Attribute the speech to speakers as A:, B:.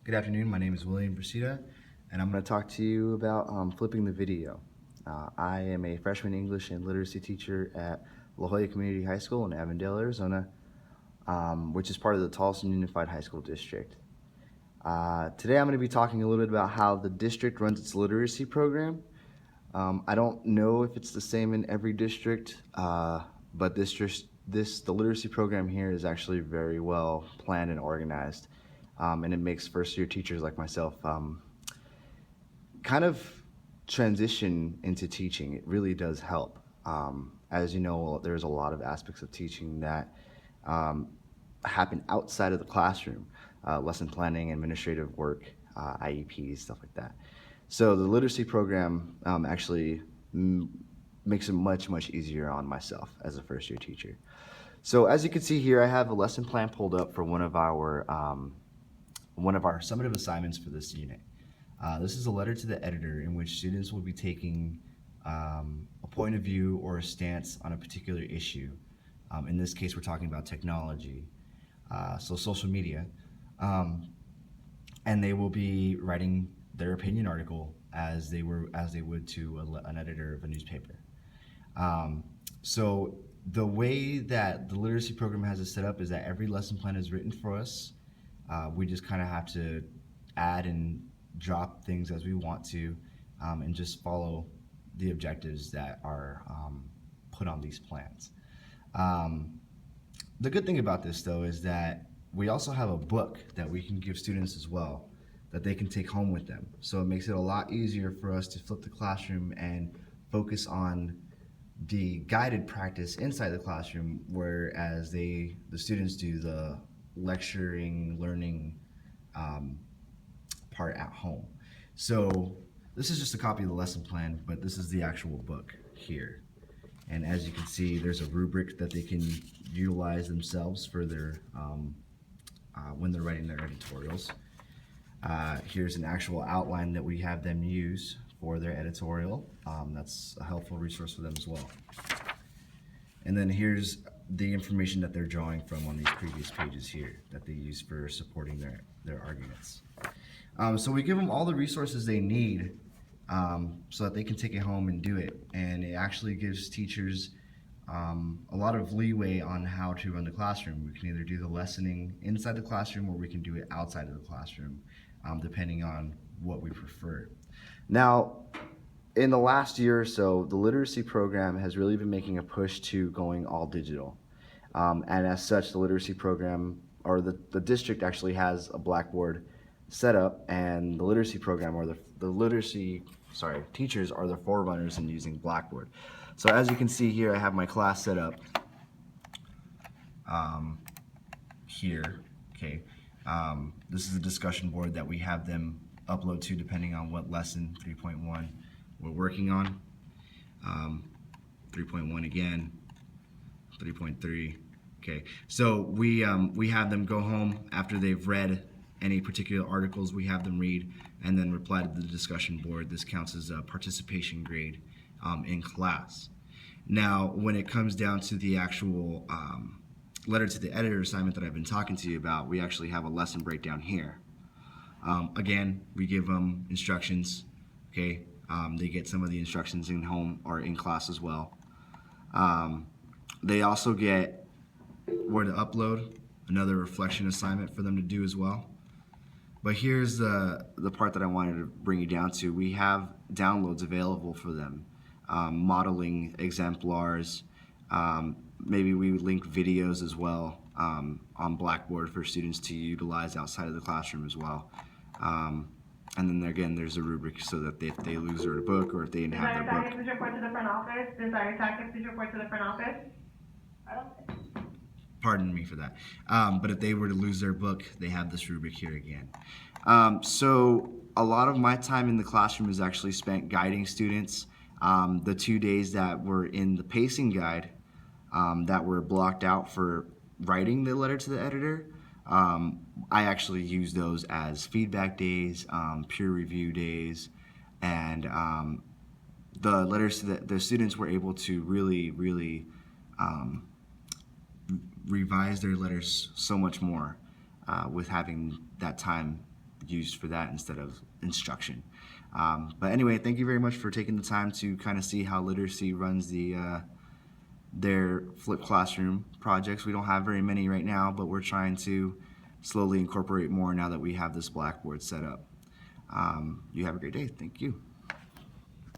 A: Good afternoon, my name is William Brasida, and I'm going to talk to you about flipping the video. I am a freshman English and literacy teacher at La Joya Community High School in Avondale, Arizona, which is part of the Tolleson Unified High School District. Today I'm going to be talking a little bit about how the district runs its literacy program. I don't know if it's the same in every district, but the literacy program here is actually very well planned and organized, and it makes first-year teachers like myself kind of transition into teaching. It really does help. As you know, there's a lot of aspects of teaching that happen outside of the classroom, lesson planning, administrative work, IEPs, stuff like that. So the literacy program actually makes it much easier on myself as a first-year teacher. So as you can see here, I have a lesson plan pulled up for one of our summative assignments for this unit. This is a letter to the editor in which students will be taking a point of view or a stance on a particular issue. In this case, we're talking about technology, so social media, and they will be writing their opinion article as they would to an editor of a newspaper. So the way that the literacy program has it set up is that every lesson plan is written for us. We just kind of have to add and drop things as we want to, and just follow the objectives that are put on these plans. The good thing about this, though, is that we also have a book that we can give students as well that they can take home with them. So it makes it a lot easier for us to flip the classroom and focus on the guided practice inside the classroom, whereas the students do the lecturing, learning part at home. So this is just a copy of the lesson plan, but this is the actual book here. And as you can see, there's a rubric that they can utilize themselves for their when they're writing their editorials. Here's an actual outline that we have them use for their editorial. That's a helpful resource for them as well. And then here's the information that they're drawing from on these previous pages here that they use for supporting their arguments. So we give them all the resources they need so that they can take it home and do it. And it actually gives teachers a lot of leeway on how to run the classroom. We can either do the lessoning inside the classroom or we can do it outside of the classroom, depending on what we prefer. Now, in the last year or so, the literacy program has really been making a push to going all digital. And as such, the literacy program, or the district actually has a Blackboard set up, and the literacy program, or teachers are the forerunners in using Blackboard. So as you can see here, I have my class set up here, okay. This is a discussion board that we have them upload to depending on what lesson 3.1 we're working on. 3.1 again, 3.3, okay. So we have them go home after they've read any particular articles. We have them read and then reply to the discussion board. This counts as a participation grade in class. Now, when it comes down to the actual letter to the editor assignment that I've been talking to you about, we actually have a lesson breakdown here. Again, we give them instructions, okay? They get some of the instructions in home or in class as well. They also get where to upload, another reflection assignment for them to do as well. But here's the part that I wanted to bring you down to. We have downloads available for them, modeling exemplars. Maybe we would link videos as well on Blackboard for students to utilize outside of the classroom as well. And then again, there's a rubric so that if they lose their book or if they didn't have their book.
B: Desired tactics, report to the front office. Desired tactics, report to the front office.
A: Pardon me for that. But if they were to lose their book, they have this rubric here again. So a lot of my time in the classroom is actually spent guiding students. The 2 days that were in the pacing guide that were blocked out for writing the letter to the editor, I actually use those as feedback days, peer review days, and the letters to the students were able to really revise their letters so much more with having that time used for that instead of instruction. But anyway, thank you very much for taking the time to kind of see how Literacy runs their flipped classroom projects. We don't have very many right now, but we're trying to slowly incorporate more now that we have this Blackboard set up. You have a great day. Thank you.